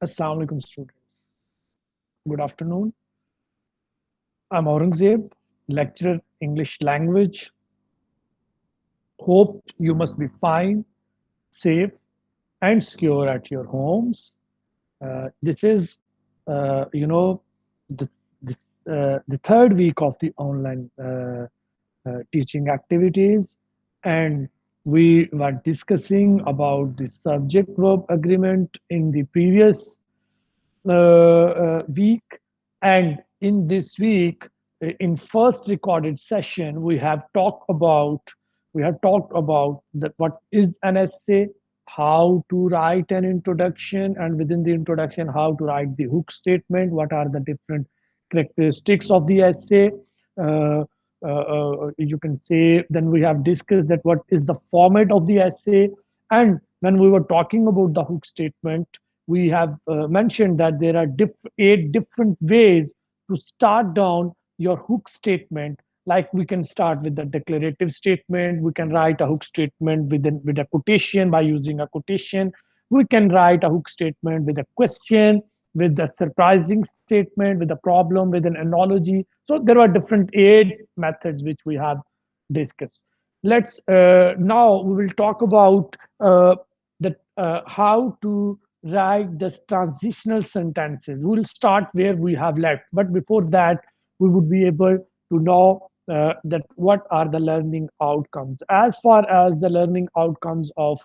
Assalamu alaikum students. Good afternoon. I'm Aurangzaib, lecturer English language. Hope you must be fine, safe, and secure at your homes. This is, you know, the, the, the third week of the online teaching activities, and we were discussing about the subject verb agreement in the previous week, and in this week, in first recorded session, we have talked about that what is an essay, how to write an introduction, and within the introduction, how to write the hook statement, what are the different characteristics of the essay. uh, you can say, then we have discussed that what is the format of the essay, and when we were talking about the hook statement, we have mentioned that there are 8 different ways to start down your hook statement. Like, we can start with the declarative statement, we can write a hook statement with a quotation by using a quotation, we can write a hook statement with a question, with a surprising statement, with a problem, with an analogy. So there are different 8 methods which we have discussed. Let's now we will talk about how to write the transitional sentences. We'll start where we have left, but before that, we would be able to know that what are the learning outcomes. As far as the learning outcomes of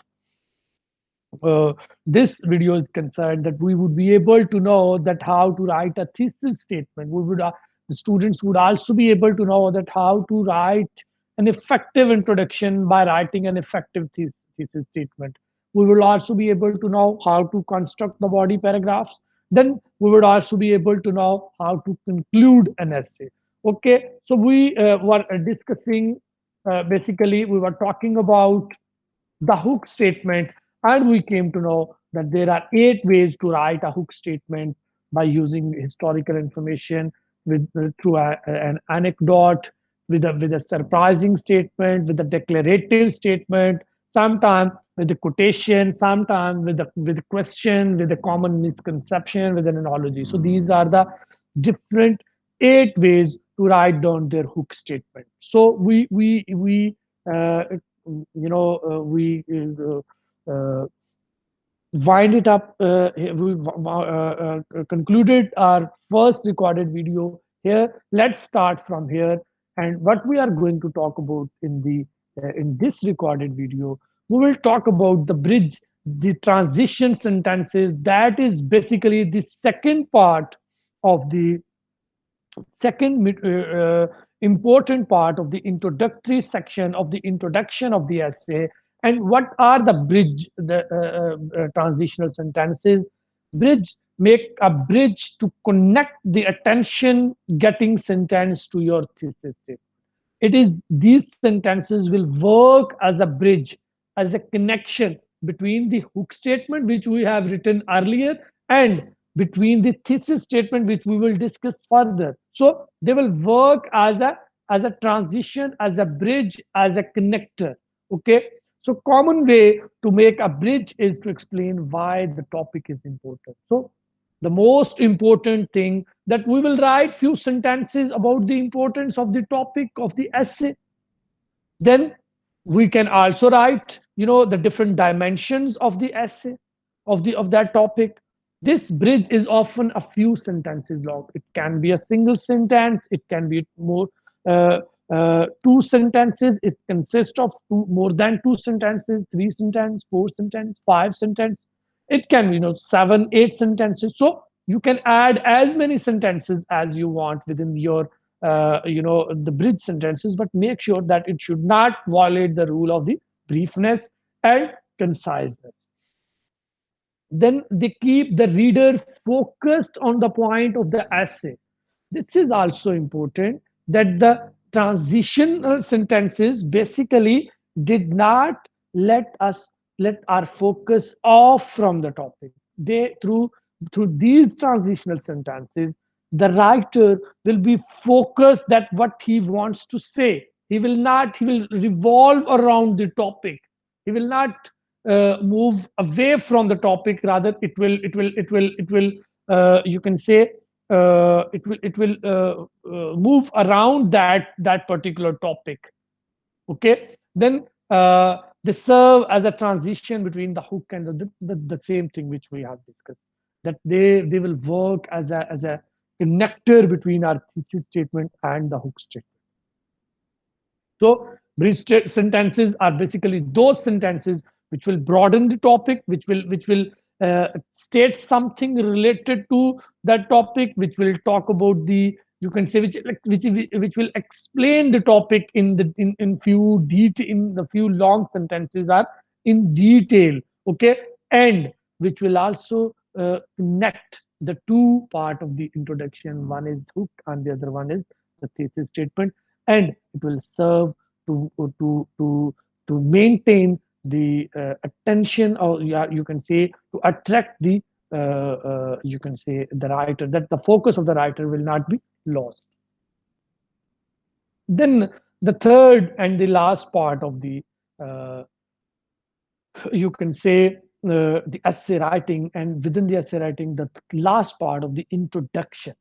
uh, this video is concerned, that we would be able to know that how to write a thesis statement. The students would also be able to know that how to write an effective introduction by writing an effective thesis statement. We will also be able to know how to construct the body paragraphs. Then we would also be able to know how to conclude an essay. Okay, so we were discussing, basically we were talking about the hook statement, and we came to know that there are 8 ways to write a hook statement by using historical information, with through an anecdote, with a surprising statement, with a declarative statement, sometimes with a quotation, sometimes with a question, with a common misconception, with an analogy. So these are the different 8 ways to write down their hook statement. So we we wind it up. We concluded our first recorded video here. Let's start from here. And what we are going to talk about in this recorded video, we will talk about the bridge, the transition sentences. That is basically the second part of the second important part of the introductory section of the introduction of the essay. And what are the transitional sentences? Make a bridge to connect the attention getting sentence to your thesis statement. It is these sentences will work as a bridge, as a connection between the hook statement which we have written earlier, and between the thesis statement which we will discuss further. So they will work as a transition, as a bridge, as a connector. Okay, so common way to make a bridge is to explain why the topic is important. So the most important thing, that we will write few sentences about the importance of the topic of the essay. Then we can also write, the different dimensions of the essay, of that topic. This bridge is often a few sentences long. It can be a single sentence, it can be more, uh, 2 sentences. It consists of more than 2 sentences, 3 sentences, 4 sentences, 5 sentences. It can be, 7 8 sentences. So you can add as many sentences as you want within your the bridge sentences, but make sure that it should not violate the rule of the briefness and conciseness. Then they keep the reader focused on the point of the essay. This is also important, that the transitional sentences basically did not let our focus off from the topic. Through these transitional sentences, the writer will be focused that what he wants to say. He will revolve around the topic. He will not move away from the topic. Rather, it will you can say it will move around that particular topic. Okay, then they serve as a transition between the hook and the same thing which we have discussed, that they will work as a connector between our thesis statement and the hook statement. So bridge sentences are basically those sentences which will broaden the topic, which will state something related to that topic, which will talk about the, you can say, which will explain the topic in few detail, in the few long sentences are in detail. Okay, and which will also connect the two part of the introduction. One is hook and the other one is the thesis statement, and it will serve to to to to maintain the attention, or yeah, you can say to attract the you can say the writer, that the focus of the writer will not be lost. Then the third and the last part of the uh, you can say the essay writing, and within the essay writing, the last part of the introduction.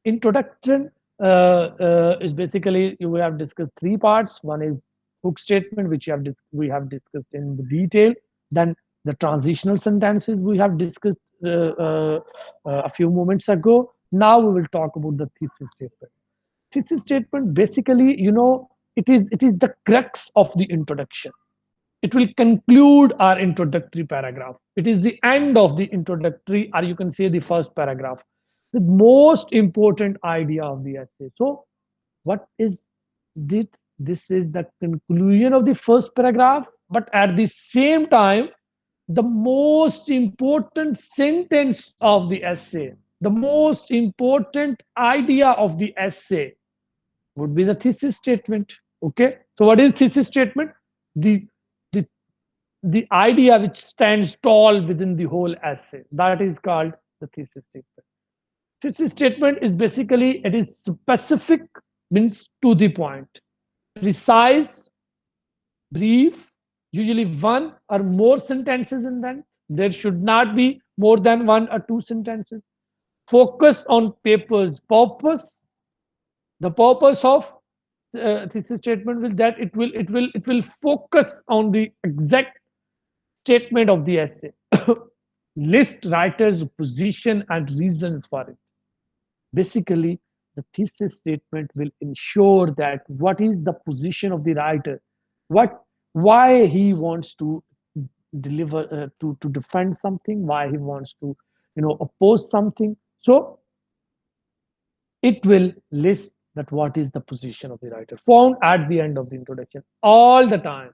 Introduction is basically, we have discussed three parts. One is hook statement, which we have discussed in the detail. Then the transitional sentences we have discussed a few moments ago. Now we will talk about the thesis statement. Thesis statement basically, it is the crux of the introduction. It will conclude our introductory paragraph. It is the end of the introductory, or you can say the first paragraph, the most important idea of the essay. So what is this? This is the conclusion of the first paragraph, but at the same time, the most important sentence of the essay, the most important idea of the essay would be the thesis statement. Okay, so what is thesis statement? The the the idea which stands tall within the whole essay, that is called the thesis statement. Thesis statement is basically, it is specific, means to the point, precise, brief, usually one or more sentences in them. There should not be more than one or two sentences. Focus on paper's purpose. The purpose of thesis statement will that it will focus on the exact statement of the essay. List writer's position and reasons for it. Basically, the thesis statement will ensure that what is the position of the writer, what why he wants to deliver to defend something, why he wants to oppose something. So it will list that what is the position of the writer found at the end of the introduction. All the time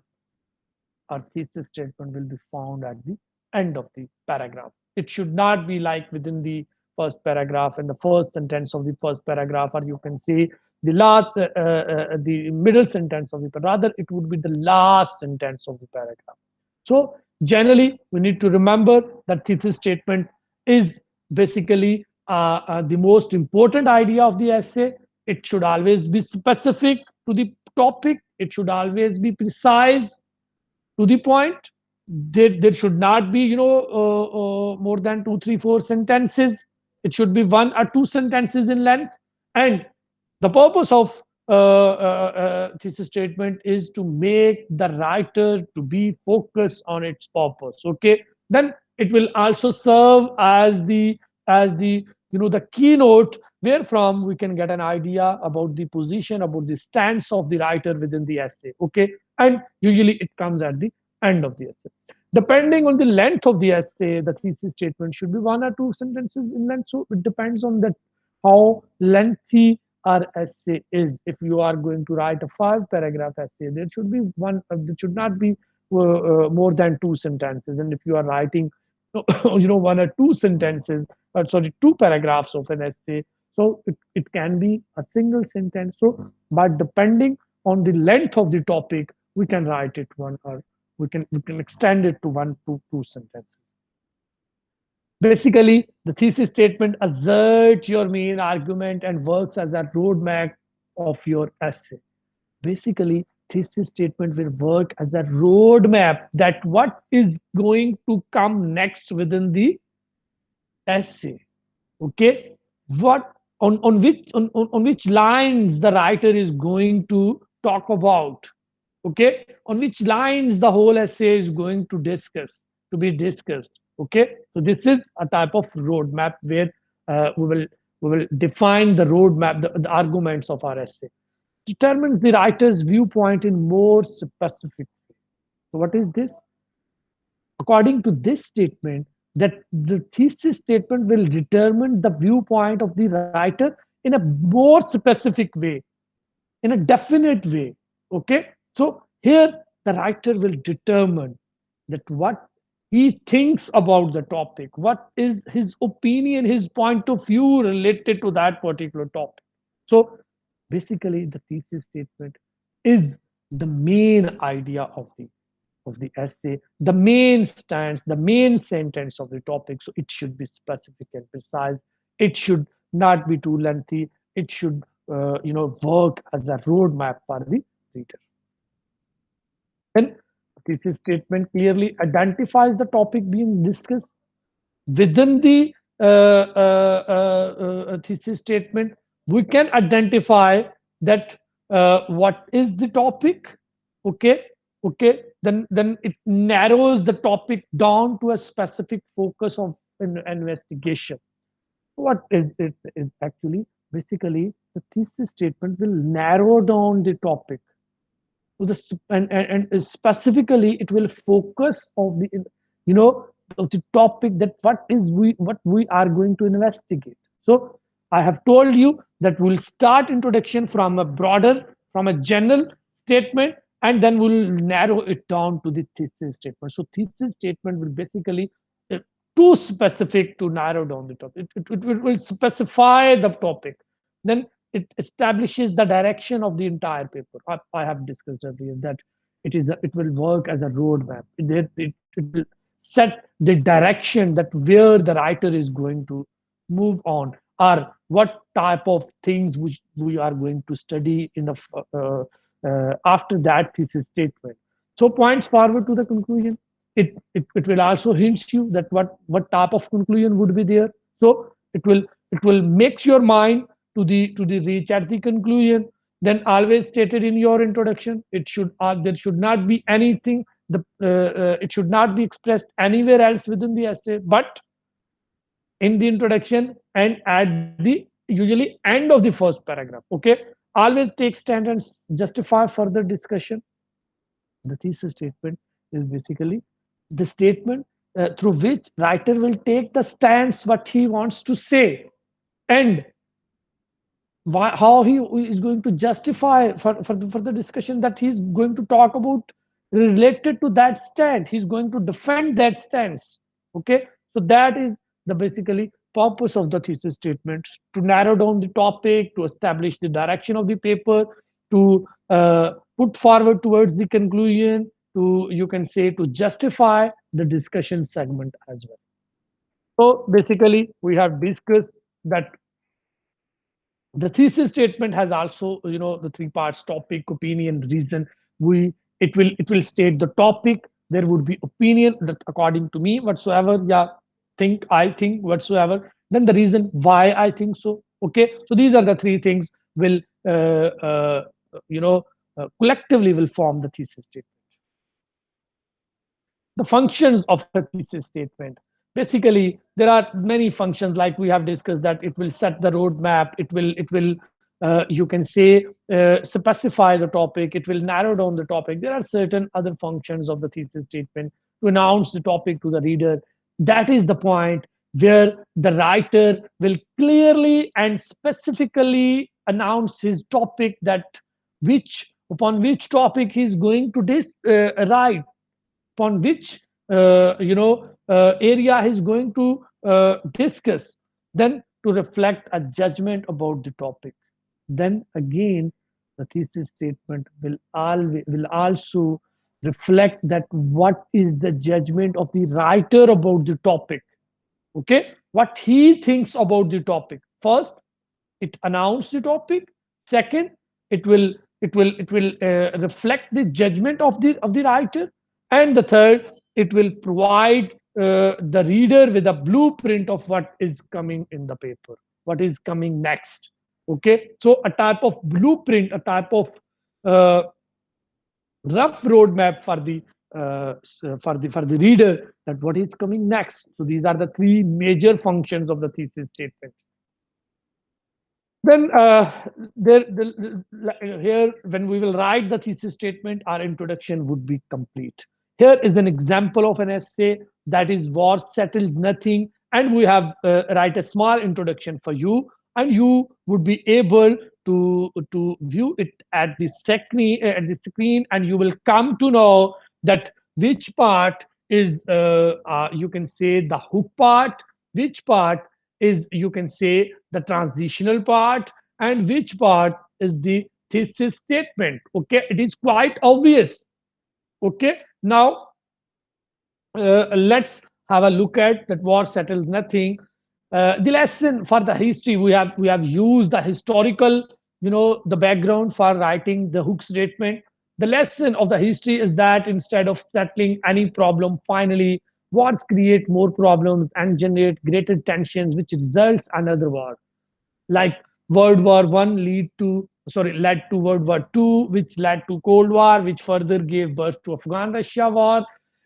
our thesis statement will be found at the end of the paragraph. It should not be like within the first paragraph and the first sentence of the first paragraph, or you can say the the middle sentence of the paragraph. Rather, it would be the last sentence of the paragraph. So generally, we need to remember that thesis statement is basically the most important idea of the essay. It should always be specific to the topic. It should always be precise, to the point. There should not be more than two, three, four sentences. It should be one or two sentences in length. And the purpose of thesis statement is to make the writer to be focused on its purpose. Okay, then it will also serve as the the keynote, wherefrom we can get an idea about the position, about the stance of the writer within the essay. Okay, and usually it comes at the end of the essay. Depending on the length of the essay, the thesis statement should be one or two sentences in length. So it depends on that how lengthy our essay is. If you are going to write a 5 paragraph essay, there should be one. There should not be more than two sentences. And if you are writing, one or two sentences, sorry, 2 paragraphs of an essay, so it can be a single sentence. So, but depending on the length of the topic, we can write it one, or we can extend it to one to two sentences. Basically, the thesis statement asserts your main argument and works as a roadmap of your essay. Basically, thesis statement will work as a roadmap that what is going to come next within the essay. Okay, what on which lines the writer is going to talk about. Okay, on which lines the whole essay is going to be discussed. Okay, so this is a type of roadmap where we will define the roadmap, the arguments of our essay. Determines the writer's viewpoint in more specific. So what is this? According to this statement, that the thesis statement will determine the viewpoint of the writer in a more specific way, in a definite way. Okay, so here the writer will determine that what he thinks about the topic, what is his opinion, his point of view related to that particular topic. So basically the thesis statement is the main idea of the essay, the main stance, the main sentence of the topic. So it should be specific and precise. It should not be too lengthy. It should, work as a roadmap for the reader. Then, thesis statement clearly identifies the topic being discussed within the thesis statement. We can identify that what is the topic. Okay, okay, then it narrows the topic down to a specific focus of an investigation. What is it is actually basically the thesis statement will narrow down the topic to the and specifically it will focus of the you know of the topic, that what we are going to investigate. So I have told you that we'll start introduction from a broader, from a general statement, and then we'll narrow it down to the thesis statement. So thesis statement will basically uh, too specific to narrow down the topic. It will specify the topic. Then it establishes the direction of the entire paper. I have discussed earlier that it will work as a roadmap. It will set the direction that where the writer is going to move on, or what type of things which we are going to study in the after that thesis statement. So points forward to the conclusion. It will also hint you that what type of conclusion would be there. So it will makes your mind to the reach at the conclusion. Then always stated in your introduction, it should there should not be anything, it should not be expressed anywhere else within the essay, but in the introduction and at the usually end of the first paragraph. Okay, always take stand and justify further discussion. The thesis statement is basically the statement through which writer will take the stance what he wants to say, and how he is going to justify for the discussion that he's going to talk about related to that stand. He's going to defend that stance. Okay, so that is the basically purpose of the thesis statement, to narrow down the topic, to establish the direction of the paper, to put forward towards the conclusion, to, you can say, to justify the discussion segment as well. So basically we have discussed that the thesis statement has also, the three parts: topic, opinion, reason. We it will state the topic. There would be opinion, that according to me whatsoever, yeah, I think whatsoever. Then the reason why I think so. Okay, so these are the three things will you know collectively will form the thesis statement. The functions of a thesis statement: basically there are many functions, like we have discussed, that it will set the roadmap, it will you can say specify the topic, it will narrow down the topic. There are certain other functions of the thesis statement: to announce the topic to the reader. That is the point where the writer will clearly and specifically announce his topic, that which upon which topic he's going to write, upon which area he's going to discuss. Then to reflect a judgment about the topic. Then again the thesis statement will also reflect that what is the judgment of the writer about the topic. Okay, what he thinks about the topic. First, it announced the topic. Second, it will it will reflect the judgment of the writer. And the third, it will provide the reader with a blueprint of what is coming in the paper, what is coming next. Okay, so a type of blueprint, a type of uh, rough roadmap for the reader, that what is coming next. So these are the three major functions of the thesis statement. Then here, when we will write the thesis statement, our introduction would be complete. Here is an example of an essay, that is War Settles Nothing, and we have write a small introduction for you, and you would be able to view it at the screen, and you will come to know that which part is you can say the hook part, which part is, you can say, the transitional part, and which part is the thesis statement. Okay, it is quite obvious. Okay, now let's have a look at that. War settles nothing. The lesson for the history, we have used the historical, the background for writing the hook statement. The lesson of the history is that instead of settling any problem finally, wars create more problems and generate greater tensions, which results another war. Like World War I led to World War II, which led to Cold War, which further gave birth to Afghan-Russia war,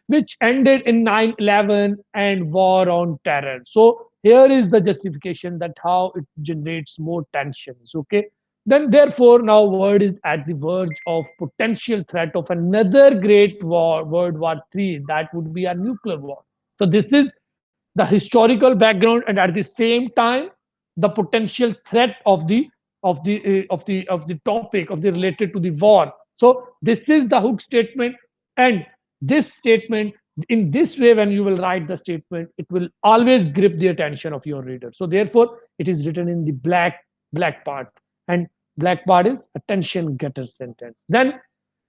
which ended in 9/11 and war on terror. So here is the justification that how it generates more tensions. Okay. Then therefore now world is at the verge of potential threat of another great war, World War III. That would be a nuclear war. So this is the historical background, and at the same time the potential threat of the topic of the related to the war. So this is the hook statement. And this statement, in this way, when you will write the statement, it will always grip the attention of your reader. So therefore it is written in the black part, and black part is attention getter sentence. Then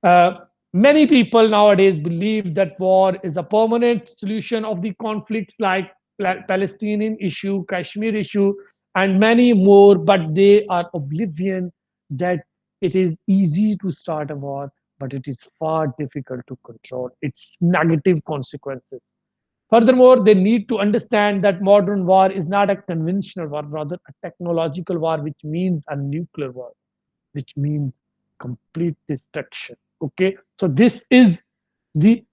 uh, many people nowadays believe that war is a permanent solution of the conflicts like Palestinian issue, Kashmir issue, and many more, but they are oblivion that it is easy to start a war, but it is far difficult to control its negative consequences. Furthermore, they need to understand that modern war is not a conventional war, rather a technological war, which means a nuclear war, which means complete destruction. Okay, so this is the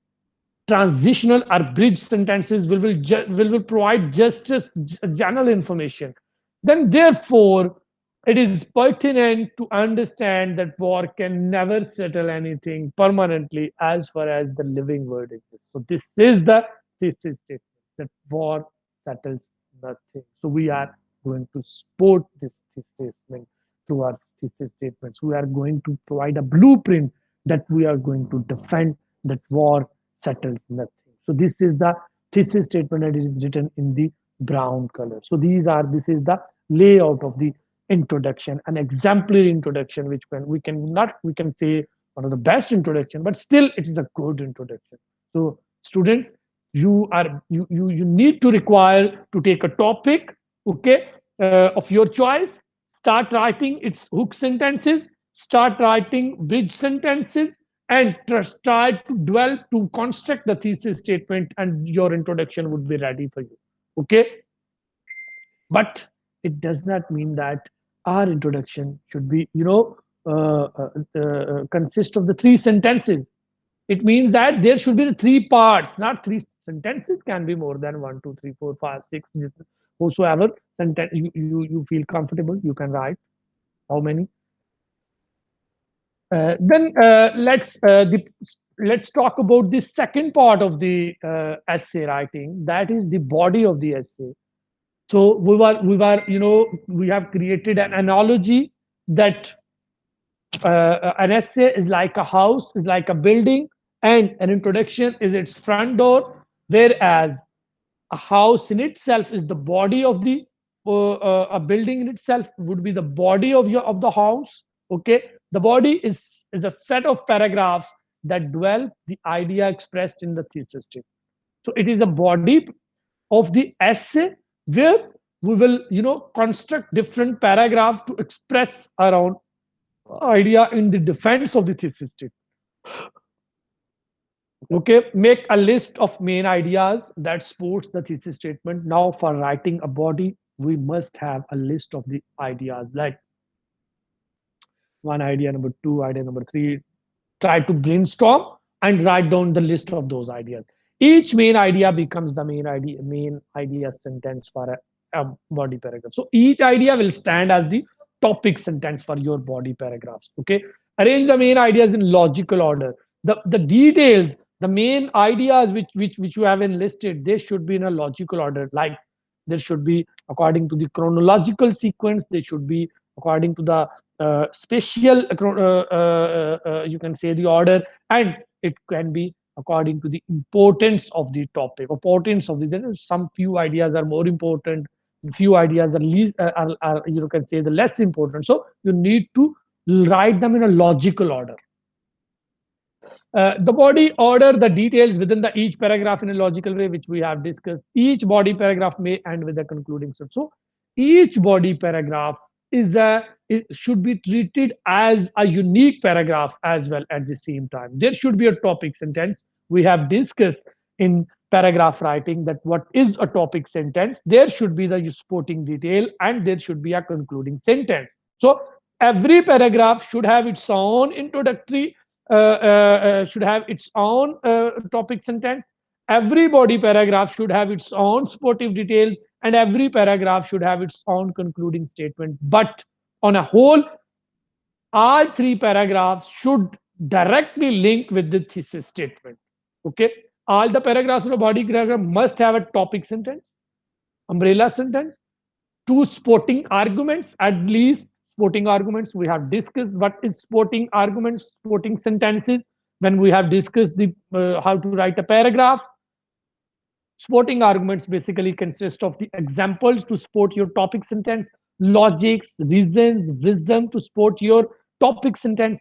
transitional or bridge sentences will provide just a general information. Then therefore it is pertinent to understand that war can never settle anything permanently as far as the living world exists. So this is the thesis statement, that war settles nothing. So we are going to support this thesis statement through our thesis statements. We are going to provide a blueprint that we are going to defend that war settles nothing. So this is the thesis statement, that it is written in the brown color. So this is the layout of the introduction, an exemplary introduction, which we can say one of the best introduction, but still it is a good introduction. So students, you need to require to take a topic, okay, of your choice, start writing its hook sentences, start writing bridge sentences, and try to dwell to construct the thesis statement, and your introduction would be ready for you. Okay, but it does not mean that our introduction should be, consist of the three sentences. It means that there should be the three parts, not three sentences. Can be more than one, two, three, four, five, six, whosoever sentence you feel comfortable, you can write how many. Then let's talk about the second part of the essay writing, that is the body of the essay. So we have created an analogy that an essay is like a house, is like a building, and an introduction is its front door, whereas a house in itself is the body of the a building in itself would be the body of the house. Okay, the body is a set of paragraphs that dwell the idea expressed in the thesis statement. So it is a body of the essay where we will construct different paragraphs to express around idea in the defense of the thesis statement. Okay, make a list of main ideas that supports the thesis statement. Now, for writing a body, we must have a list of the ideas, like one idea, number two, idea number three. Try to brainstorm and write down the list of those ideas. Each main idea becomes the main idea sentence for a body paragraph. So each idea will stand as the topic sentence for your body paragraphs. Okay, arrange the main ideas in logical order. The details, the main ideas which you have enlisted, they should be in a logical order. Like there should be according to the chronological sequence. They should be according to the spatial, you can say, the order, and it can be according to the importance of the topic, importance of the. There are some few ideas are more important, few ideas are least, are, you can say, the less important. So you need to write them in a logical order. The body order the details within the each paragraph in a logical way, which we have discussed. Each body paragraph may end with a concluding statement. So each body paragraph it should be treated as a unique paragraph as well at the same time. There should be a topic sentence. We have discussed in paragraph writing that what is a topic sentence. There should be the supporting detail and there should be a concluding sentence. So every paragraph should have its own introductory, should have its own topic sentence. Every body paragraph should have its own supportive details, and every paragraph should have its own concluding statement. But on a whole, all three paragraphs should directly link with the thesis statement. Okay, all the paragraphs in a body paragraph must have a topic sentence, umbrella sentence, two supporting arguments, at least supporting arguments. We have discussed what is supporting arguments, supporting sentences. When we have discussed the how to write a paragraph, supporting arguments basically consist of the examples to support your topic sentence, logics, reasons, wisdom to support your topic sentence.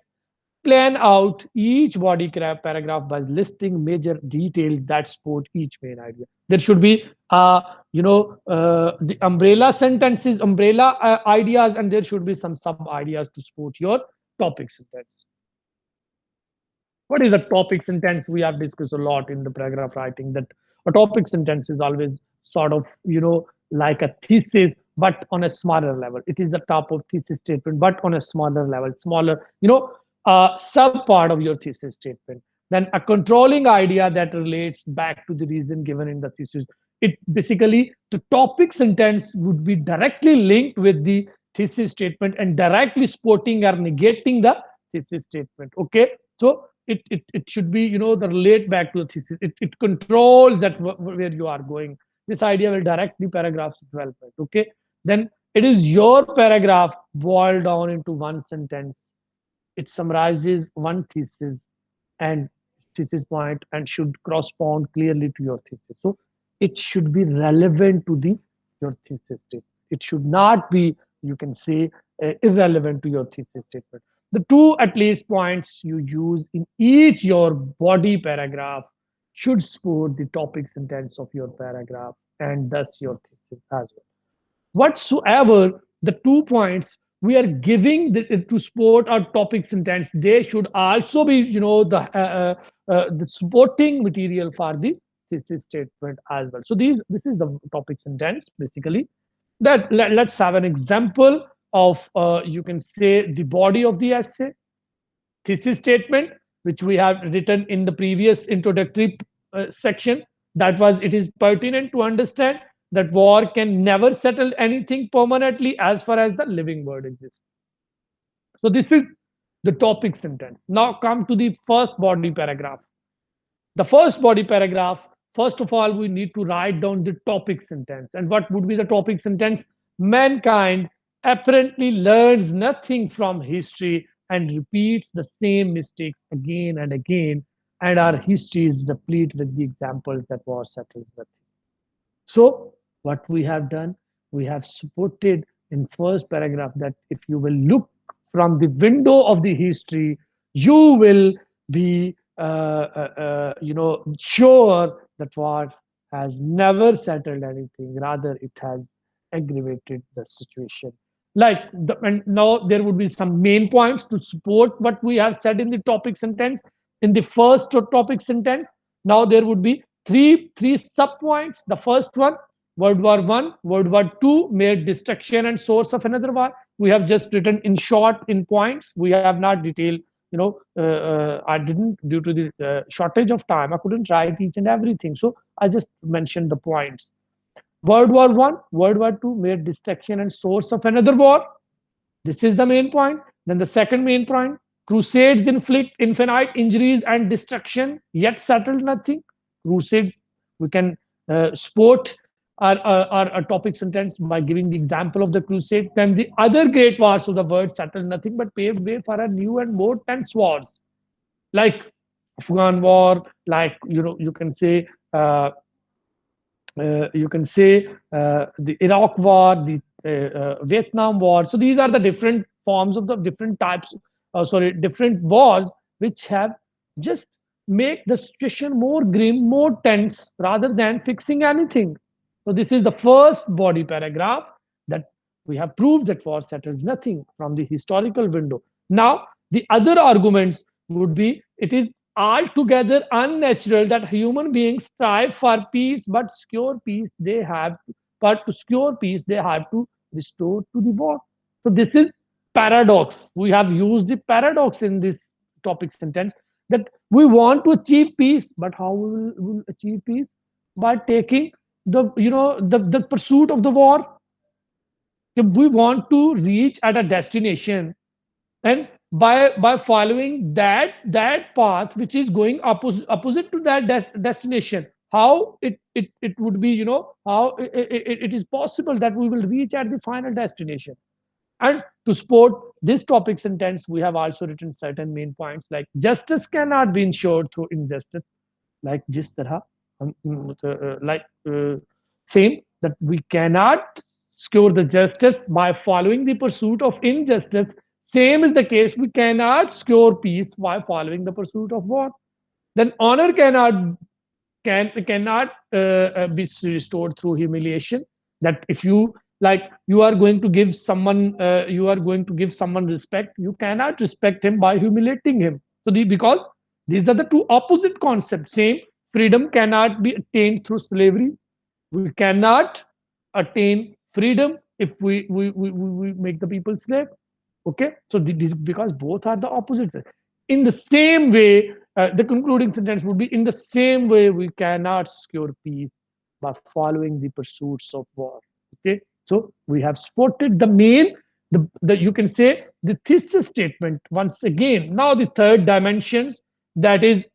Plan out each body paragraph by listing major details that support each main idea. There should be, the umbrella sentences, umbrella ideas, and there should be some sub ideas to support your topic sentence. What is a topic sentence? We have discussed a lot in the paragraph writing that a topic sentence is always sort of, like a thesis, but on a smaller level. It is the top of thesis statement, but on a smaller level, smaller, sub part of your thesis statement. Then a controlling idea that relates back to the reason given in the thesis. It basically, the topic sentence would be directly linked with the thesis statement and directly supporting or negating the thesis statement. Okay, so it should be, the relate back to the thesis. It controls that where you are going. This idea will directly paragraphs development. Okay, then it is your paragraph boiled down into one sentence. It summarizes one thesis and thesis point and should correspond clearly to your thesis. So it should be relevant to the your thesis statement. It should not be, you can say, irrelevant to your thesis statement. The two at least points you use in each your body paragraph should support the topic sentence of your paragraph and thus your thesis as well. Whatsoever the 2 points we are giving to support our topic sentence, they should also be, the supporting material for the thesis statement as well. So this is the topic sentence basically. Let's have an example of, you can say, the body of the essay. Thesis statement, which we have written in the previous introductory section. That was, it is pertinent to understand that war can never settle anything permanently as far as the living world exists. So this is the topic sentence. Now come to the first body paragraph. The first body paragraph, first of all, we need to write down the topic sentence. And what would be the topic sentence? Mankind apparently learns nothing from history and repeats the same mistakes again and again, and our history is replete with the examples that war settles nothing. So what we have done, we have supported in first paragraph that if you will look from the window of the history, you will be, sure that war has never settled anything. Rather, it has aggravated the situation. And now there would be some main points to support what we have said in the topic sentence. In the first topic sentence, now there would be three sub points. The first one, World War I, World War II made destruction and source of another war. We have just written in short, in points. We have not detailed. I didn't, due to the shortage of time, I couldn't write each and everything. So I just mentioned the points. World War I, World War II made destruction and source of another war. This is the main point. Then the second main point, crusades inflict infinite injuries and destruction, yet settled nothing. Crusades, we can support our topic sentence by giving the example of the crusade. Then the other great wars of the world settled nothing but paved way for a new and more tense wars, like Afghan war, like you can say the Iraq War, the Vietnam War. So these are the different forms of the different types, different wars which have just make the situation more grim, more tense, rather than fixing anything. So this is the first body paragraph, that we have proved that war settles nothing from the historical window. Now, the other arguments would be, it is altogether unnatural that human beings strive for peace, but to secure peace they have to restore to the war. So this is paradox. We have used the paradox in this topic sentence, that we want to achieve peace, but how we will achieve peace? By taking the pursuit of the war. If we want to reach at a destination, and by following that path which is going opposite to that destination, how it would be, how it is possible that we will reach at the final destination. And to support this topic sentence, we have also written certain main points, like justice cannot be ensured through injustice, like जिस तरह same, that we cannot secure the justice by following the pursuit of injustice. Same is the case, we cannot secure peace by following the pursuit of war. Then honor cannot be restored through humiliation. That if you, like, you are going to give someone respect, you cannot respect him by humiliating him. Because these are the two opposite concepts. Same, freedom cannot be attained through slavery. We cannot attain freedom if we make the people slave. Okay, so because both are the opposite. In the same way, the concluding sentence would be, in the same way we cannot secure peace by following the pursuits of war. Okay, so we have spotted the main, the you can say the thesis statement once again. Now the third dimensions, that is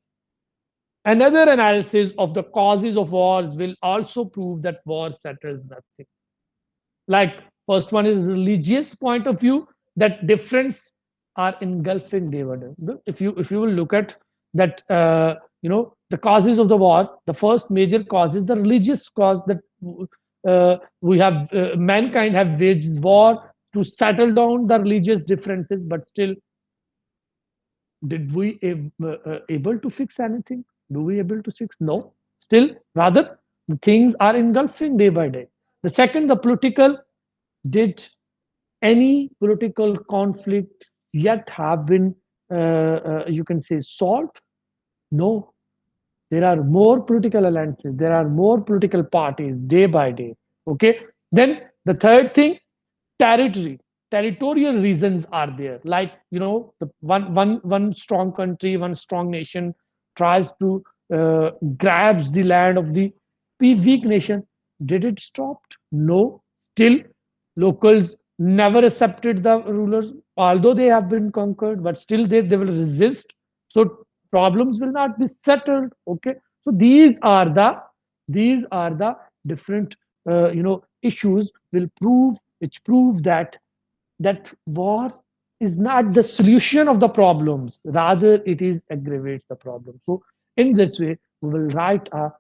another analysis of the causes of wars, will also prove that war settles nothing. Like, first one is religious point of view, that difference are engulfing day by day. If you will look at that, the causes of the war, the first major cause is the religious cause, that we have mankind have waged war to settle down the religious differences, but still, did we able to fix anything? Do we able to fix? No. Still, rather, the things are engulfing day by day. The second, the political, did any political conflicts yet have been, you can say, solved? No. There are more political alliances, there are more political parties day by day. Okay. Then the third thing, territorial reasons are there. Like, the one strong country, one strong nation tries to grabs the land of the weak nation. Did it stop? No. Still, locals never accepted the rulers, although they have been conquered, but still they will resist. So problems will not be settled. Okay, so these are the different issues will prove which prove that war is not the solution of the problems, rather it is aggravates the problem. So in this way we will write a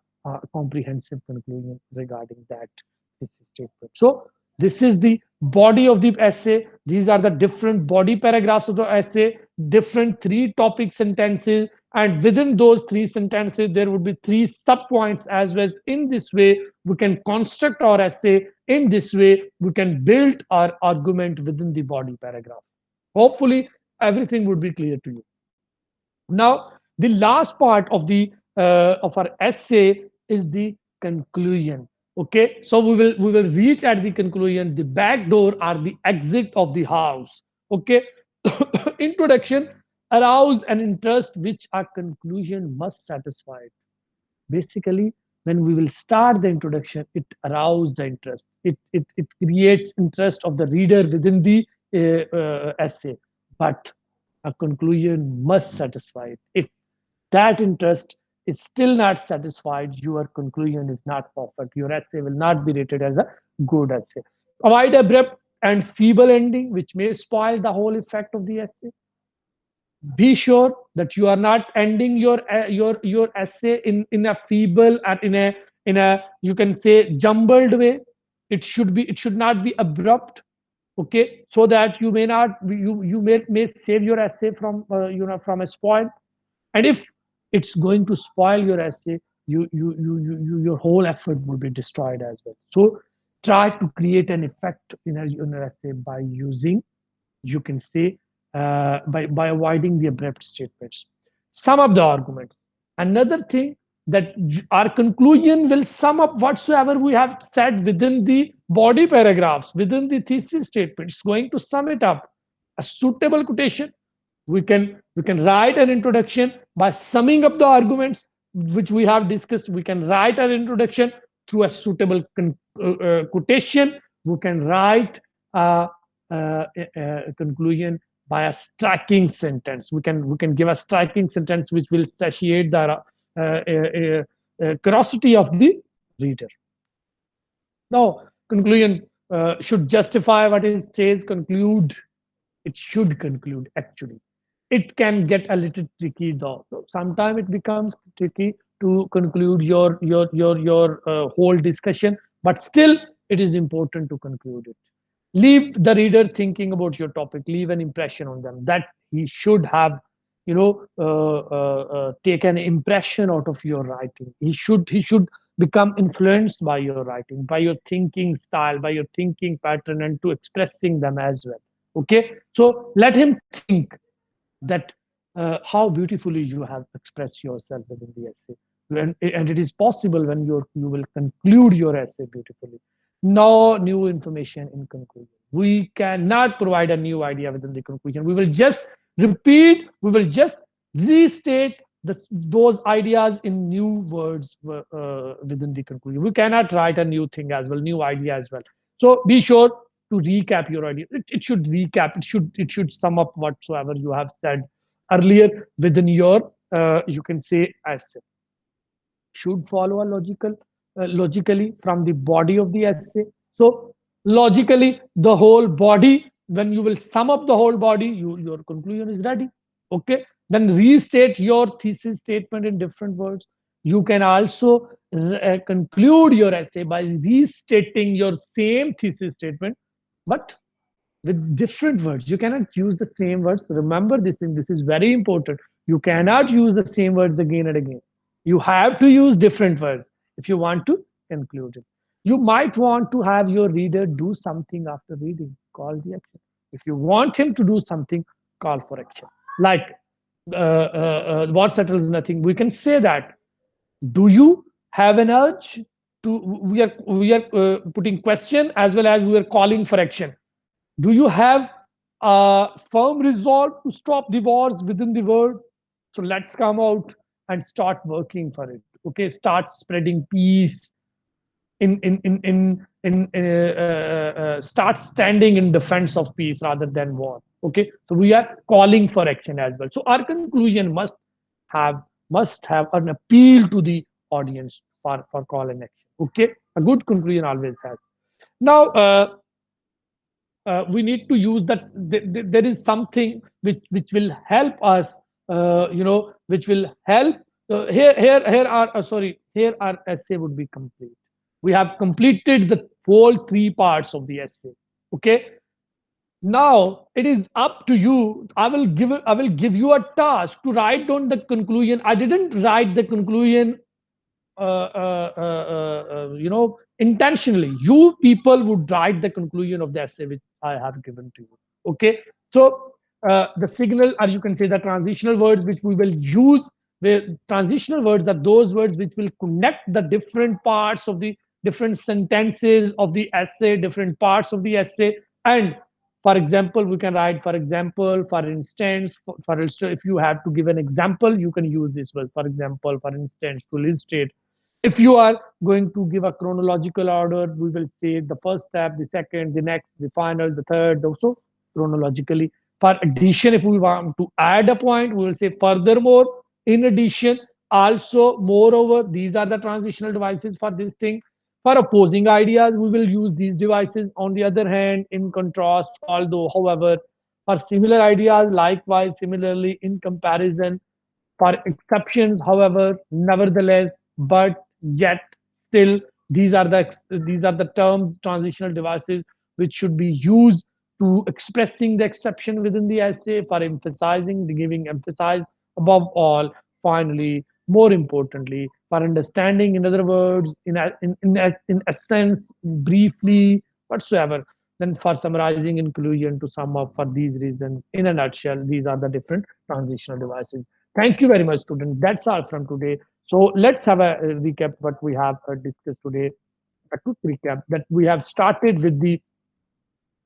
comprehensive conclusion regarding that statement. So this is the body of the essay. These are the different body paragraphs of the essay, different three topic sentences, and within those three sentences there would be three sub points as well. In this way we can construct our essay. In this way we can build our argument within the body paragraph. Hopefully everything would be clear to you. Now the last part of our essay is the conclusion. Okay, so we will reach at the conclusion, the back door or the exit of the house. Okay. Introduction arouse an interest which our conclusion must satisfy. Basically, when we will start the introduction, it arouses the interest. It creates interest of the reader within the essay. But a conclusion must satisfy it. If that interest is still not satisfied, your conclusion is not perfect. Your essay will not be rated as a good essay. Avoid abrupt and feeble ending, which may spoil the whole effect of the essay. Be sure that you are not ending your essay in a feeble and in a you can say jumbled way. It should not be abrupt. Okay, so that you may not you may save your essay from from a spoil. And if it's going to spoil your essay, your whole effort will be destroyed as well. So try to create an effect in an essay by using, you can say, by avoiding the abrupt statements. Sum up the arguments. Another thing, that our conclusion will sum up whatsoever we have said within the body paragraphs, within the thesis statement. It's going to sum it up. A suitable quotation. We can write an introduction by summing up the arguments which we have discussed. We can write an introduction through a suitable quotation. We can write a conclusion by a striking sentence. We can give a striking sentence which will satiate the curiosity of the reader. Now, conclusion should justify what it says. Conclude. It should conclude. Actually, it can get a little tricky though. So sometimes it becomes tricky to conclude your whole discussion, but still it is important to conclude it. Leave the reader thinking about your topic. Leave an impression on them that he should have take an impression out of your writing. He should become influenced by your writing, by your thinking style, by your thinking pattern, and to expressing them as well. Okay, so let him think that how beautifully you have expressed yourself within the essay. And it is possible when you will conclude your essay beautifully. No new information in conclusion. We cannot provide a new idea within the conclusion. We will just repeat, we will just restate those ideas in new words within the conclusion. We cannot write a new thing as well, new idea as well. So be sure to recap your idea. It should recap. It should sum up whatsoever you have said earlier within your you can say essay. Should follow a logically from the body of the essay. So logically, the whole body. When you will sum up the whole body, your conclusion is ready. Okay. Then restate your thesis statement in different words. You can also conclude your essay by restating your same thesis statement, but with different words. You cannot use the same words. Remember this thing. This is very important. You cannot use the same words again and again. You have to use different words if you want to conclude it. You might want to have your reader do something after reading. Call the action. If you want him to do something, call for action. Like what settles nothing. We can say that. Do you have an urge to? We are putting question as well as we are calling for action. Do you have a firm resolve to stop the wars within the world? So let's come out and start working for it. Okay, start spreading peace. Start standing in defense of peace rather than war. Okay, so we are calling for action as well. So our conclusion have must have an appeal to the audience for call and action. Okay, a good conclusion always has. Now. We need to use that. There is something which will help us, which will help. Here are sorry. Here our essay would be complete. We have completed the whole three parts of the essay. Okay. Now it is up to you. I will give you a task to write down the conclusion. I didn't write the conclusion intentionally. You people would write the conclusion of the essay which I have given to you. Okay. So the signal, or you can say the transitional words which we will use. The transitional words are those words which will connect the different parts of the different sentences of the essay, different parts of the essay. And for example, we can write, for example, for instance, for instance, if you have to give an example, you can use this word, for example, for instance, to illustrate. If you are going to give a chronological order, we will say the first step, the second, the next, the final, the third, also chronologically. For addition, if we want to add a point, we will say furthermore, in addition, also, moreover. These are the transitional devices for this thing. For opposing ideas, we will use these devices. On the other hand, in contrast, although, however, for similar ideas, likewise, similarly, in comparison, for exceptions, however, nevertheless, but yet, still, these are the terms, transitional devices, which should be used to expressing the exception within the essay, for emphasizing, giving emphasis, above all, finally, more importantly, for understanding, in other words, in essence, briefly, whatsoever. Then for summarizing in conclusion, to sum up, for these reasons, in a nutshell, these are the different transitional devices. Thank you very much, students. That's all from today. So let's have a recap what we have discussed today. A quick recap that we have started with the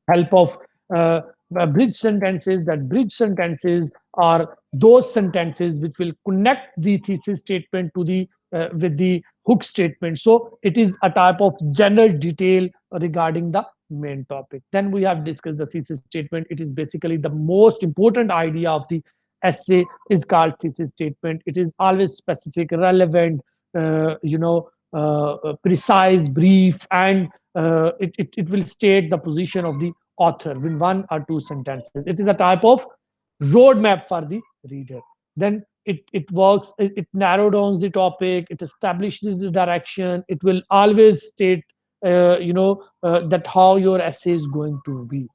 help of bridge sentences. That bridge sentences are those sentences which will connect the thesis statement to the with the hook statement. So it is a type of general detail regarding the main topic. Then we have discussed the thesis statement. It is basically the most important idea of the essay is called thesis statement. It is always specific, relevant, precise, brief, and it will state the position of the author in one or two sentences. It is a type of roadmap for the reader. Then it works, it narrow down the topic, it establishes the direction, it will always state that how your essay is going to be.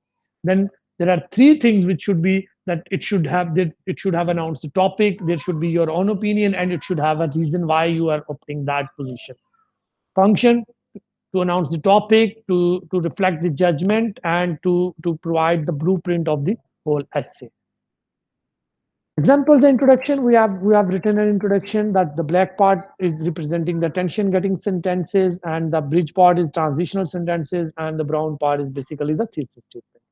Then there are three things which should be that it should have announced the topic, there should be your own opinion, and it should have a reason why you are opting that position. Function, to announce the topic, to reflect the judgment, and to provide the blueprint of the whole essay. Examples, the introduction, we have written an introduction that the black part is representing the attention getting sentences, and the bridge part is transitional sentences, and the brown part is basically the thesis statement.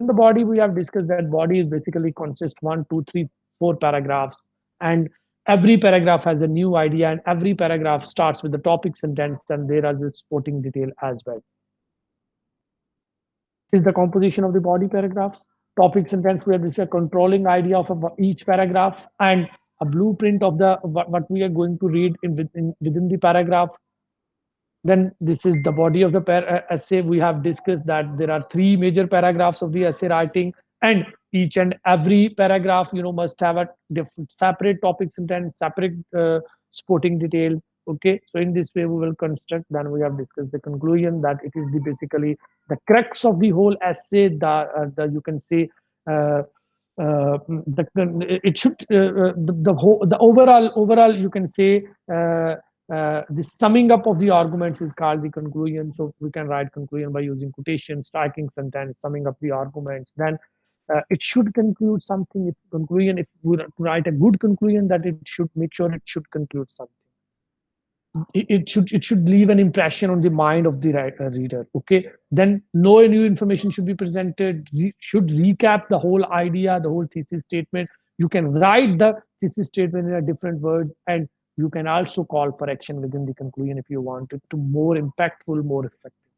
In the body, we have discussed that body is basically consists one, two, three, four paragraphs, and every paragraph has a new idea, and every paragraph starts with the topic sentence, and there is a supporting detail as well. Is the composition of the body paragraphs. Topic sentence, we have this a controlling idea of each paragraph, and a blueprint of the what we are going to read within the paragraph. Then this is the body of the essay. We have discussed that there are three major paragraphs of the essay writing, and each and every paragraph, must have a different separate topic sentence, separate supporting detail. Okay, so in this way we will construct. Then we have discussed the conclusion, that it is basically the crux of the whole essay. The you can say. It should the overall you can say the summing up of the arguments is called the conclusion. So we can write conclusion by using quotation, striking sentence, summing up the arguments. Then it should conclude something. If conclusion, if we write a good conclusion, that it should make sure it should conclude something. It should leave an impression on the mind of the reader. Okay, then no new information should be presented. Should recap the whole idea, the whole thesis statement. You can write the thesis statement in a different words, and you can also call for action within the conclusion if you want it to more impactful, more effective.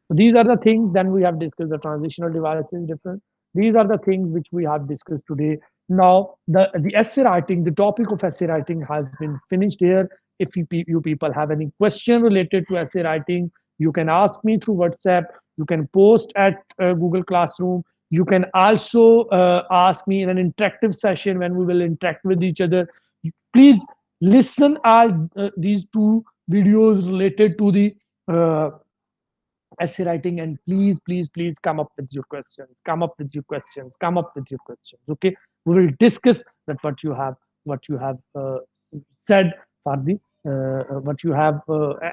So these are the things. Then we have discussed the transitional devices different. These are the things which we have discussed today. Now the essay writing, the topic of essay writing has been finished here. If you people have any question related to essay writing, you can ask me through WhatsApp. You can post at Google Classroom. You can also ask me in an interactive session when we will interact with each other. Please listen all these two videos related to the uh, essay writing, and please, please, please come up with your questions, come up with your questions, come up with your questions. Okay, we will discuss that what you have said for the what you have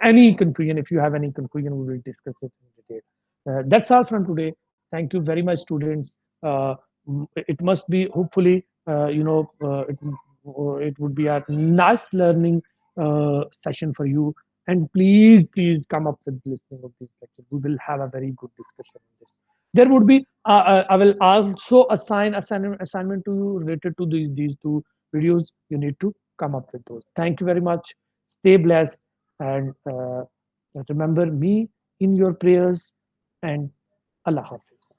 any conclusion. If you have any conclusion, we will discuss it in detail. That's all from today. Thank you very much, students. It must be hopefully it would be a nice learning session for you. And please, please come up with listening of these lectures. We will have a very good discussion on this. There would be, I will also assign assignment to you related to these two videos. You need to come up with those. Thank you very much. Stay blessed, and remember me in your prayers, and Allah Hafiz.